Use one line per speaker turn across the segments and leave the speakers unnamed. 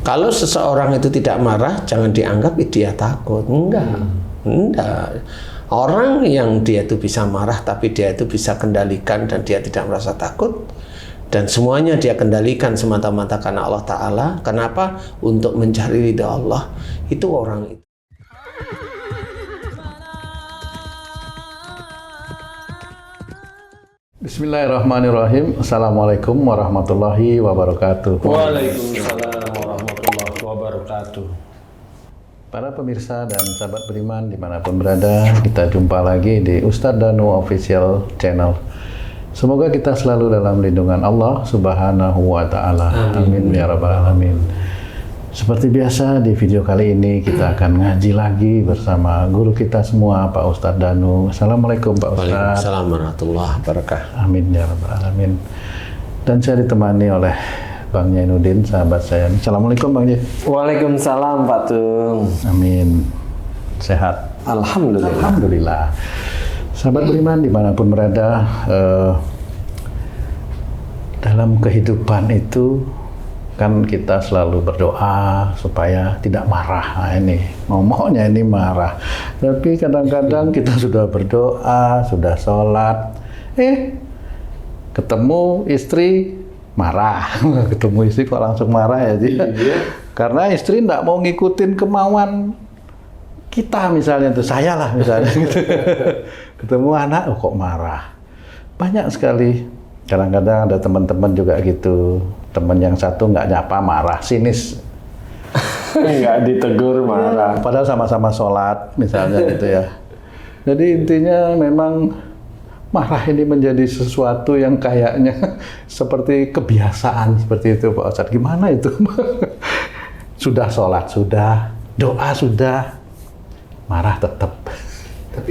Kalau seseorang itu tidak marah, jangan dianggap dia takut. Enggak. Orang yang dia itu bisa marah, tapi dia itu bisa kendalikan dan dia tidak merasa takut. Dan semuanya dia kendalikan semata-mata karena Allah Ta'ala. Kenapa? Untuk mencari ridha Allah. Itu orang itu.
Bismillahirrahmanirrahim. Assalamualaikum warahmatullahi wabarakatuh.
Waalaikumsalam warahmatullahi wabarakatuh.
Para pemirsa dan sahabat beriman dimanapun berada, kita jumpa lagi di Ustadz Danu Official Channel. Semoga kita selalu dalam lindungan Allah Subhanahu wa Ta'ala. Amin ya Rabbal Alamin. Seperti biasa, di video kali ini kita akan ngaji lagi bersama guru kita semua, Pak Ustadz Danu. Assalamualaikum Pak Ustadz.
Waalaikumsalam warahmatullahi wabarakatuh.
Amin ya Rabbal Alamin. Dan saya ditemani oleh Bang Jainuddin, sahabat saya. Assalamualaikum Bang Jai.
Waalaikumsalam Pak Tung.
Amin. Sehat?
Alhamdulillah.
Alhamdulillah. Sahabat beriman dimanapun berada, dalam kehidupan itu kan kita selalu berdoa supaya tidak marah. Nah, ini ngomongnya ini marah, tapi kadang-kadang kita sudah berdoa, sudah sholat, ketemu istri marah. Ketemu istri kok langsung marah ya, Ji? Karena istri tidak mau ngikutin kemauan kita, misalnya itu saya lah misalnya gitu. Ketemu anak kok marah. Banyak sekali. Kadang-kadang ada teman-teman juga gitu. Teman yang satu nggak nyapa marah, sinis.
Nggak ditegur marah.
Padahal sama-sama sholat misalnya gitu ya. Jadi intinya memang marah ini menjadi sesuatu yang kayaknya seperti kebiasaan seperti itu Pak Ustadz. Gimana itu? Sudah sholat, sudah doa, sudah marah tetap.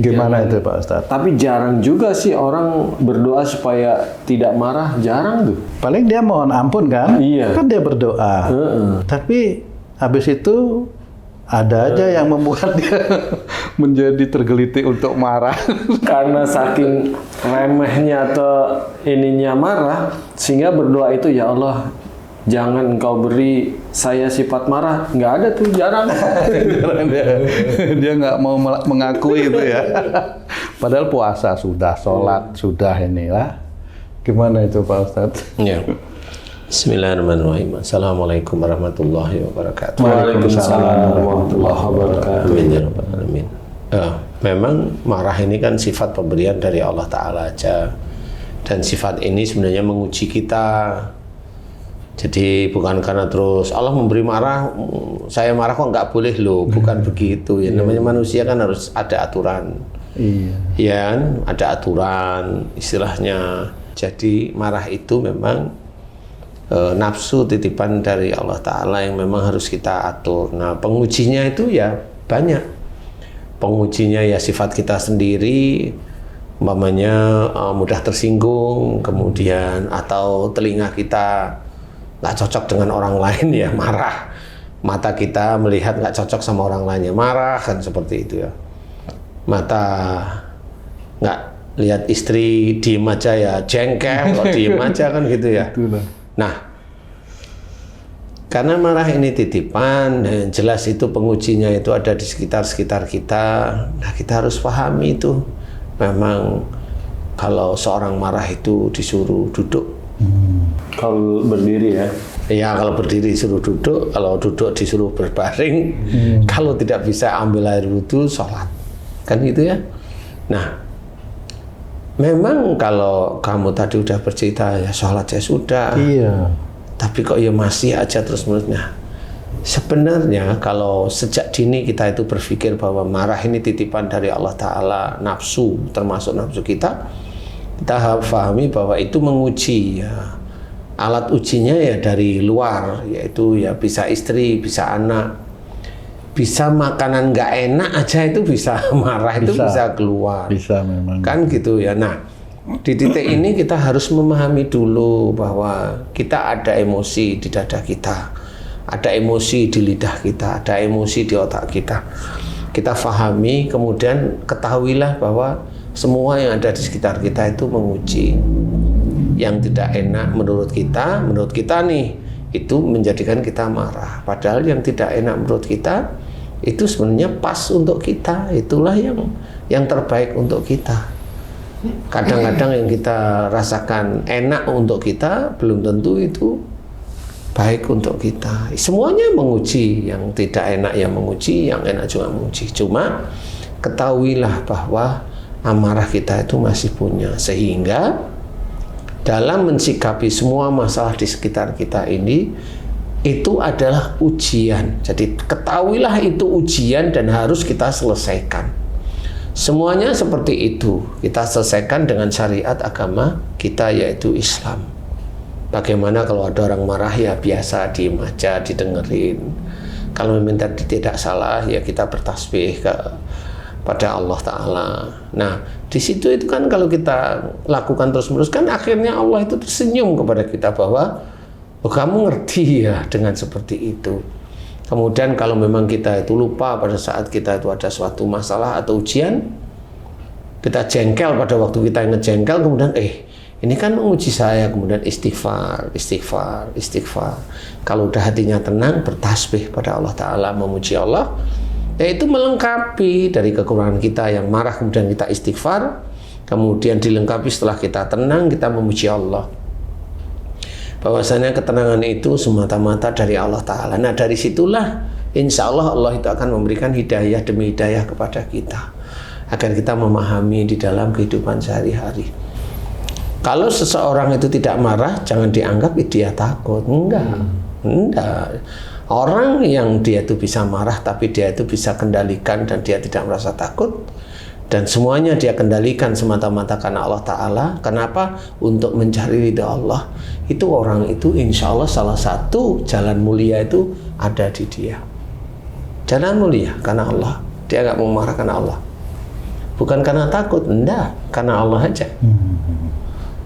Gimana itu Pak Ustadz?
Tapi jarang juga sih orang berdoa supaya tidak marah, jarang tuh.
Paling dia mohon ampun kan?
Iya.
Kan dia berdoa. Tapi habis itu ada aja yang membuat dia menjadi tergelitik untuk marah.
Karena saking remehnya atau ininya marah, sehingga berdoa itu, ya Allah, jangan engkau beri saya sifat marah. Nggak ada tuh, jarang.
Dia nggak mau mengakui itu ya. Padahal puasa sudah, sholat sudah, inilah. Gimana itu Pak Ustadz?
Ya. Bismillahirrahmanirrahim. Assalamualaikum warahmatullahi wabarakatuh.
Waalaikumsalam warahmatullahi wabarakatuh.
Amin ya Rabbal Alamin. Memang marah ini kan sifat pemberian dari Allah Ta'ala aja. Dan sifat ini sebenarnya menguji kita. Jadi bukan karena terus Allah memberi marah, saya marah kok nggak boleh loh. Bukan begitu ya. Namanya manusia kan harus ada aturan.
Iya.
Ya kan? Ada aturan istilahnya. Jadi marah itu memang nafsu titipan dari Allah Ta'ala yang memang harus kita atur. Nah, pengujinya itu ya banyak. Pengujinya ya sifat kita sendiri, umpamanya mudah tersinggung, kemudian atau telinga kita nggak cocok dengan orang lain ya marah. Mata kita melihat nggak cocok sama orang lainnya marah, kan seperti itu ya. Mata nggak lihat istri diem aja ya jengkel, kalau diem aja kan gitu ya. Nah, karena marah ini titipan, dan jelas itu pengujinya itu ada di sekitar-sekitar kita. Nah, kita harus pahami itu. Memang kalau seorang marah itu disuruh duduk.
Kalau berdiri ya?
Ya, kalau berdiri disuruh duduk, kalau duduk disuruh berbaring. Kalau tidak bisa ambil air wudhu, sholat. Kan gitu ya. Nah, memang kalau kamu tadi udah bercerita ya sholat saya sudah.
Iya.
Tapi kok ya masih aja terus-menerus. Nah, sebenarnya kalau sejak dini kita itu berpikir bahwa marah ini titipan dari Allah Ta'ala, nafsu, termasuk nafsu kita pahami bahwa itu menguji ya. Alat ujinya ya dari luar, yaitu ya bisa istri, bisa anak, bisa makanan nggak enak aja itu bisa marah, itu bisa keluar.
Bisa memang.
Kan gitu ya. Nah, di titik ini kita harus memahami dulu bahwa kita ada emosi di dada kita, ada emosi di lidah kita, ada emosi di otak kita. Kita pahami, kemudian ketahuilah bahwa semua yang ada di sekitar kita itu menguji. Yang tidak enak menurut kita nih, itu menjadikan kita marah. Padahal yang tidak enak menurut kita itu sebenarnya pas untuk kita, itulah yang terbaik untuk kita. Kadang-kadang yang kita rasakan enak untuk kita belum tentu itu baik untuk kita. Semuanya menguji, yang tidak enak ya menguji, yang enak juga menguji. Cuma ketahuilah bahwa amarah kita itu masih punya, sehingga dalam mensikapi semua masalah di sekitar kita ini itu adalah ujian. Jadi ketahuilah itu ujian dan harus kita selesaikan. Semuanya seperti itu kita selesaikan dengan syariat agama kita, yaitu Islam. Bagaimana kalau ada orang marah, ya biasa diem aja, didengerin. Kalau meminta tidak salah, ya kita bertasbih pada Allah Ta'ala. Nah, di situ itu kan kalau kita lakukan terus-menerus, kan akhirnya Allah itu tersenyum kepada kita bahwa oh, kamu ngerti ya dengan seperti itu. Kemudian kalau memang kita itu lupa pada saat kita itu ada suatu masalah atau ujian, kita jengkel pada waktu kita ngejengkel, kemudian ini kan menguji saya, kemudian istighfar. Kalau udah hatinya tenang, bertasbih pada Allah Ta'ala, memuji Allah, yaitu melengkapi dari kekurangan kita yang marah, kemudian kita istighfar, kemudian dilengkapi setelah kita tenang, kita memuji Allah. Bahwasanya ketenangan itu semata-mata dari Allah Ta'ala. Nah, dari situlah insya Allah Allah itu akan memberikan hidayah demi hidayah kepada kita, agar kita memahami di dalam kehidupan sehari-hari. Kalau seseorang itu tidak marah, jangan dianggap dia takut. Enggak. Orang yang dia itu bisa marah, tapi dia itu bisa kendalikan dan dia tidak merasa takut, dan semuanya dia kendalikan semata-mata karena Allah Ta'ala. Kenapa? Untuk mencari ridha Allah. Itu orang itu insya Allah salah satu jalan mulia itu ada di dia. Jalan mulia karena Allah. Dia nggak mau marah karena Allah. Bukan karena takut, enggak, karena Allah aja.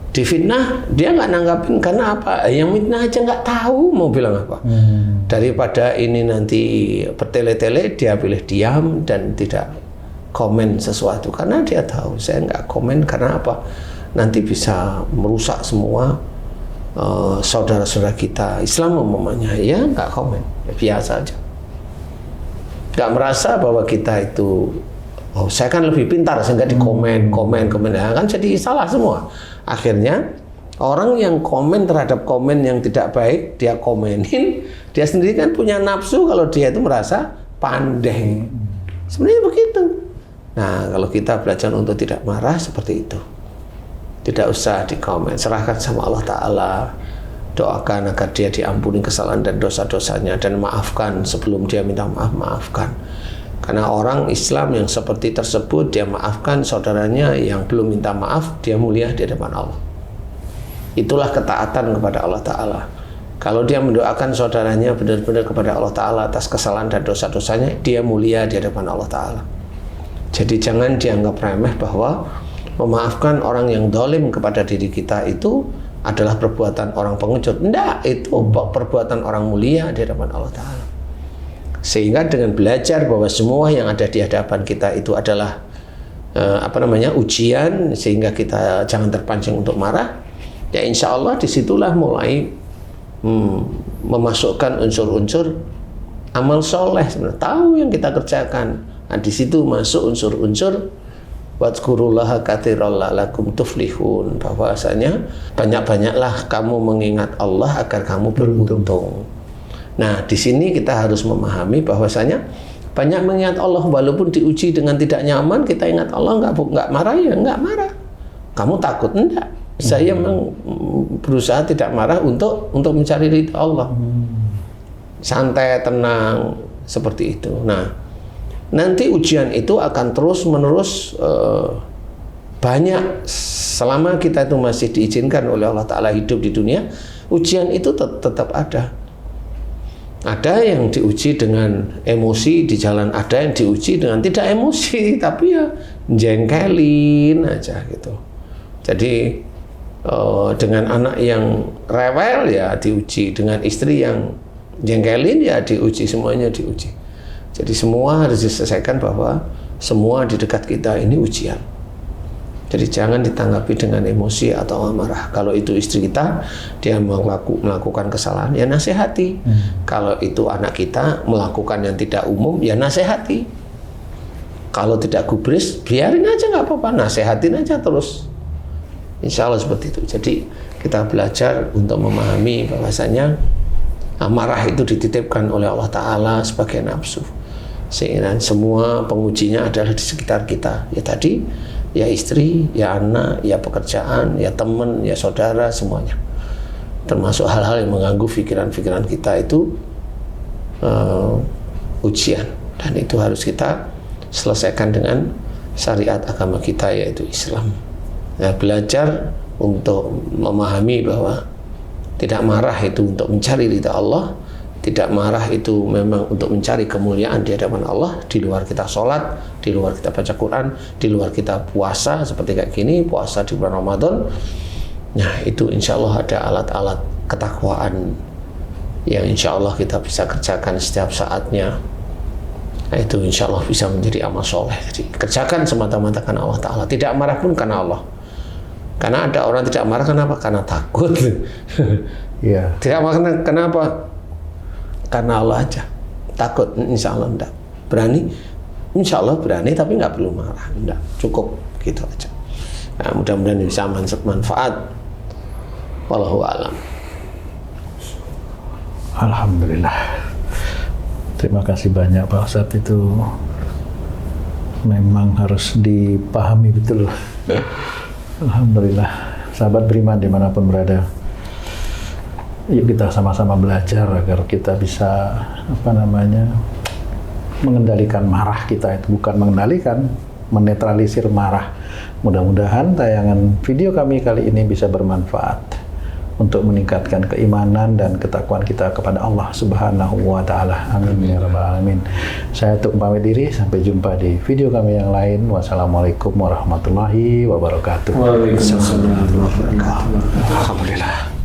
Difitnah, dia nggak nanggapin karena apa? Yang fitnah aja nggak tahu mau bilang apa. Daripada ini nanti bertele-tele, dia pilih diam dan tidak komen sesuatu, karena dia tahu saya nggak komen karena apa? Nanti bisa merusak semua saudara-saudara kita Islam umpamanya. Ya nggak komen, ya, biasa aja. Nggak merasa bahwa kita itu, oh saya kan lebih pintar sehingga komen, ya, kan jadi salah semua. Akhirnya orang yang komen terhadap komen yang tidak baik, dia komenin, dia sendiri kan punya nafsu kalau dia itu merasa pandai. Sebenarnya begitu. Nah, kalau kita belajar untuk tidak marah seperti itu, tidak usah dikomen, serahkan sama Allah Ta'ala, doakan agar dia diampuni kesalahan dan dosa-dosanya, dan maafkan sebelum dia minta maaf, maafkan. Karena orang Islam yang seperti tersebut, dia maafkan saudaranya yang belum minta maaf, dia mulia di hadapan Allah. Itulah ketaatan kepada Allah Ta'ala. Kalau dia mendoakan saudaranya benar-benar kepada Allah Ta'ala atas kesalahan dan dosa-dosanya, dia mulia di hadapan Allah Ta'ala. Jadi jangan dianggap remeh bahwa memaafkan orang yang zalim kepada diri kita itu adalah perbuatan orang pengecut. Enggak, itu perbuatan orang mulia di hadapan Allah Ta'ala. Sehingga dengan belajar bahwa semua yang ada di hadapan kita itu adalah ujian, sehingga kita jangan terpancing untuk marah, ya insya Allah disitulah mulai memasukkan unsur-unsur amal soleh. Sebenarnya tahu yang kita kerjakan. Nah, di situ masuk unsur-unsur wadkurullaha katsiran la'allakum tuflihun, bahwasanya banyak-banyaklah kamu mengingat Allah agar kamu beruntung. Nah, di sini kita harus memahami bahwasanya banyak mengingat Allah walaupun diuji dengan tidak nyaman, kita ingat Allah, nggak marah ya nggak marah. Kamu takut enggak? Saya berusaha tidak marah untuk mencari ridha Allah. Santai, tenang, seperti itu. Nah, nanti ujian itu akan terus-menerus banyak selama kita itu masih diizinkan oleh Allah Ta'ala hidup di dunia. Ujian itu tetap ada. Ada yang diuji dengan emosi di jalan, ada yang diuji dengan tidak emosi, tapi ya jengkelin aja gitu. Jadi dengan anak yang rewel ya diuji, dengan istri yang jengkelin ya diuji, semuanya diuji. Jadi semua harus diselesaikan bahwa semua di dekat kita ini ujian. Jadi jangan ditanggapi dengan emosi atau amarah. Kalau itu istri kita, dia melakukan kesalahan, ya nasihati. Kalau itu anak kita melakukan yang tidak umum, ya nasihati. Kalau tidak gubris, biarin aja, nggak apa-apa, nasehatin aja terus. Insya Allah seperti itu. Jadi kita belajar untuk memahami bahwasanya amarah itu dititipkan oleh Allah Ta'ala sebagai nafsu. Sehingga semua pengujinya adalah di sekitar kita. Ya tadi, ya istri, ya anak, ya pekerjaan, ya teman, ya saudara, semuanya. Termasuk hal-hal yang mengganggu pikiran-pikiran kita itu ujian. Dan itu harus kita selesaikan dengan syariat agama kita, yaitu Islam. Nah, belajar untuk memahami bahwa tidak marah itu untuk mencari ridha Allah, tidak marah itu memang untuk mencari kemuliaan di hadapan Allah. Di luar kita sholat, di luar kita baca Quran, di luar kita puasa seperti kayak gini, puasa di bulan Ramadan. Nah, itu insya Allah ada alat-alat ketakwaan yang insya Allah kita bisa kerjakan setiap saatnya. Nah, itu insya Allah bisa menjadi amal soleh. Jadi kerjakan semata-mata karena Allah Ta'ala. Tidak marah pun karena Allah. Karena ada orang tidak marah kenapa? Karena takut.
Iya.
Tidak marah kenapa? Karena Allah aja. Takut, insya Allah enggak. Berani? Insya Allah berani, tapi nggak perlu marah. Enggak, cukup gitu aja. Nah, mudah-mudahan bisa manfaat. Wallahu a'lam.
Alhamdulillah. Terima kasih banyak Pak Ustadz, itu memang harus dipahami betul. Alhamdulillah. Sahabat beriman dimanapun berada, yuk kita sama-sama belajar agar kita bisa mengendalikan marah kita. Itu bukan mengendalikan, menetralisir marah. Mudah-mudahan tayangan video kami kali ini bisa bermanfaat untuk meningkatkan keimanan dan ketakwaan kita kepada Allah Subhanahu wa Ta'ala. Amin ya rabbal alamin. Saya Tuk pamit diri, sampai jumpa di video kami yang lain. Wassalamualaikum warahmatullahi wabarakatuh.
Waalaikumsalam warahmatullahi wabarakatuh.
Alhamdulillah.